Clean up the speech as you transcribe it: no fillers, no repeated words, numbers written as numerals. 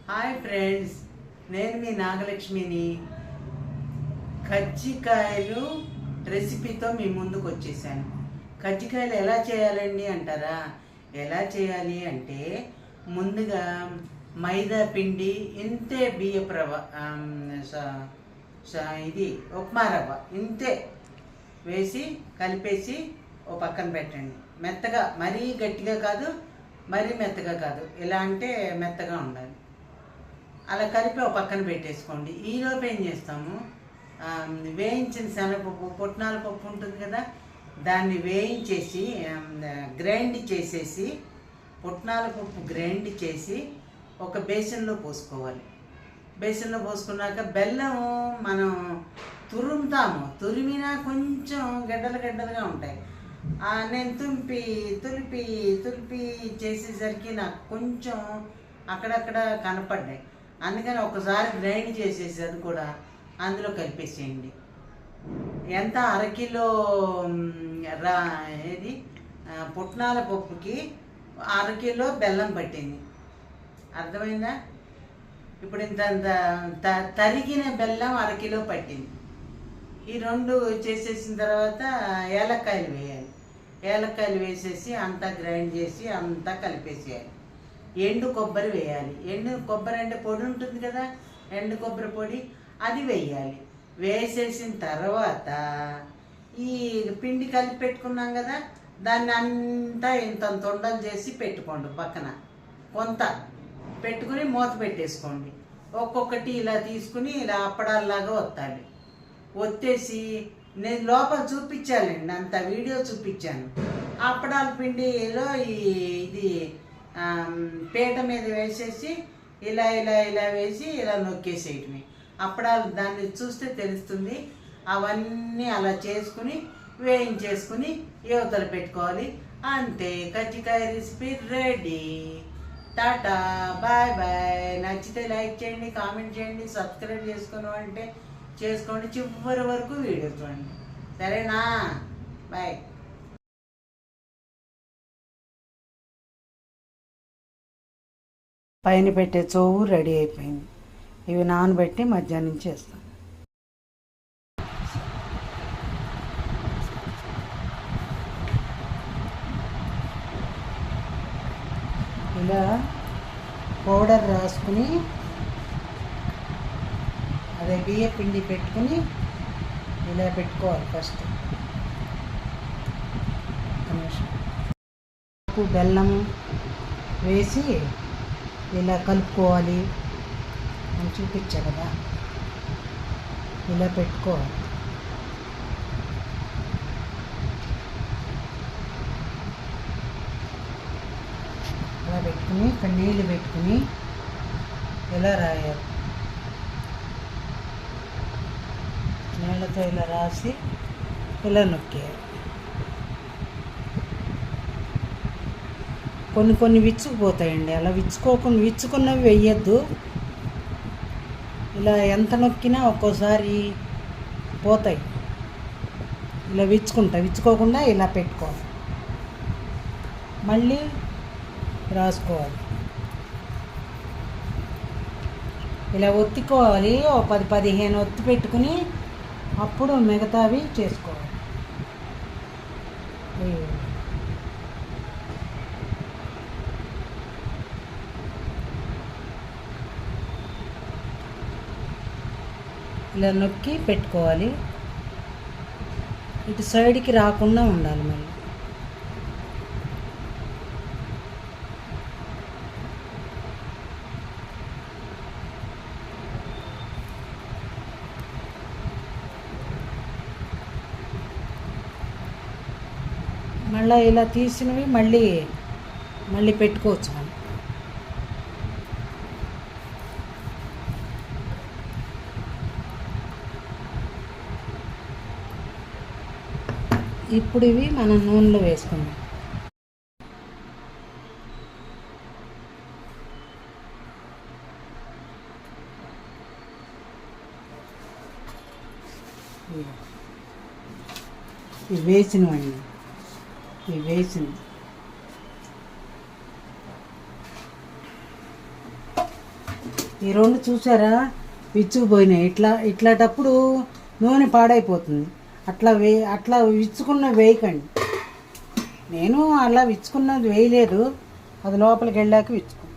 Hi friends, నేను మీ నాగలక్ష్మిని. కజ్జికాయలు రెసిపీతో మీ ముందుకు వచ్చేసాను. కజ్జికాయలు ఎలా చేయాలండి అంటారా? ఎలా చేయాలి అంటే ముందుగా మైదా పిండి ఇంతే, బియ్యపు రవ్వ, ఇది ఉప్మా రవ్వ ఇంతే వేసి కలిపేసి ఓ పక్కన పెట్టండి. మెత్తగా, మరీ గట్టిగా కాదు, మరీ మెత్తగా కాదు, ఇలా అంటే మెత్తగా ఉండాలి. అలా కలిపి ఒక పక్కన పెట్టేసుకోండి. ఈలోపు ఏం చేస్తాము, వేయించిన శనగపప్పు, పుట్నాల పప్పు ఉంటుంది కదా, దాన్ని వేయించేసి గ్రైండ్ చేసేసి, పుట్నాల పప్పు గ్రైండ్ చేసి ఒక బేసన్లో పోసుకోవాలి. బేసన్లో పోసుకున్నాక బెల్లం మనం తురిమినా కొంచెం గడ్డలుగా ఉంటాయి. నేను తులిపి చేసేసరికి నాకు కొంచెం అక్కడక్కడ కనపడ్డాయి. అందుకని ఒకసారి గ్రైండ్ చేసేసి అది కూడా అందులో కలిపేసేయండి. ఎంత అరకిలో ఏది పుట్నాల పప్పుకి అరకిలో బెల్లం పట్టింది, అర్థమైందా? ఇప్పుడు ఇంత తరిగిన బెల్లం అరకిలో పట్టింది. ఈ రెండు చేసేసిన తర్వాత ఏలక్కాయలు వేయాలి. ఏలక్కాయలు వేసేసి అంతా గ్రైండ్ చేసి అంతా కలిపేసేయాలి. ఎండు కొబ్బరి వేయాలి. ఎండు కొబ్బరి అంటే పొడి ఉంటుంది కదా, ఎండు కొబ్బరి పొడి, అది వేయాలి. వేసేసిన తర్వాత ఈ పిండి కలిపి పెట్టుకున్నాం కదా, దాన్ని అంతా ఇంత ఉండలు చేసి పెట్టుకోండి. పక్కన కొంత పెట్టుకుని మూత పెట్టేసుకోండి. ఒక్కొక్కటి ఇలా తీసుకుని ఇలా అప్పడాల్లాగా ఒత్తాలి. ఒత్తేసి నేను లోపల చూపించాలండి, అంత వీడియో చూపించాను. అప్పడాల పిండిలో ఇది పీట మీద వేసేసి ఇలా వేసి ఇలా నొక్కేసేయటమే. అప్పడాలు దాన్ని చూస్తే తెలుస్తుంది. అవన్నీ అలా చేసుకుని వేయించేసుకుని యువతలు పెట్టుకోవాలి. అంతే, కజ్జికాయ recipe ready. Tata, bye bye. నచ్చితే లైక్ చేయండి, కామెంట్ చేయండి, సబ్స్క్రైబ్ చేసుకుని అంటే చేసుకోండి. చివరి వరకు వీడియో చూడండి, సరేనా? బాయ్. పైన పెట్టే చోవు రెడీ అయిపోయింది. ఇవి నానబెట్టి మధ్యాహ్నం చేస్తాను. ఇలా పౌడర్ రాసుకుని అదే బియ్య పిండి పెట్టుకుని ఇలా పెట్టుకోవాలి. ఫస్ట్ ఉప్పు బెల్లం వేసి ఇలా కలుపుకోవాలి. నేను చూపించా కదా, ఇలా పెట్టుకోవాలి. ఇలా పెట్టుకుని ఇక్కడ నీళ్ళు పెట్టుకుని ఇలా రాయాలి. నీళ్ళతో ఇలా రాసి ఇలా నొక్కేయాలి. కొన్ని విచ్చుకుపోతాయండి. అలా విచ్చుకున్నవి వెయ్యొద్దు. ఇలా ఎంత నొక్కినా ఒక్కోసారి పోతాయి. ఇలా విచ్చుకోకుండా ఇలా పెట్టుకోవాలి. మళ్ళీ రాసుకోవాలి. ఇలా ఒత్తుకోవాలి. ఓ 10-15 ఒత్తి పెట్టుకుని అప్పుడు మిగతావి చేసుకోవాలి. ఇలా నొక్కి పెట్టుకోవాలి. ఇటు సైడ్కి రాకుండా ఉండాలి. మళ్ళీ ఇలా తీసినవి మళ్ళీ పెట్టుకోవచ్చు మనం. ఇప్పుడు ఇవి మనం నూనెలో వేసుకుందాం. ఇవి వేసినవండి, ఇవి వేసింది. ఈ రెండు చూసారా విచ్చుకుపోయినాయి. ఇట్లాటప్పుడు నూనె పాడైపోతుంది. అట్లా విచ్చుకున్న వేయకండి. నేను అలా విచ్చుకున్నది వేయలేదు, అది లోపలికి వెళ్ళాక విచ్చుకున్నాను.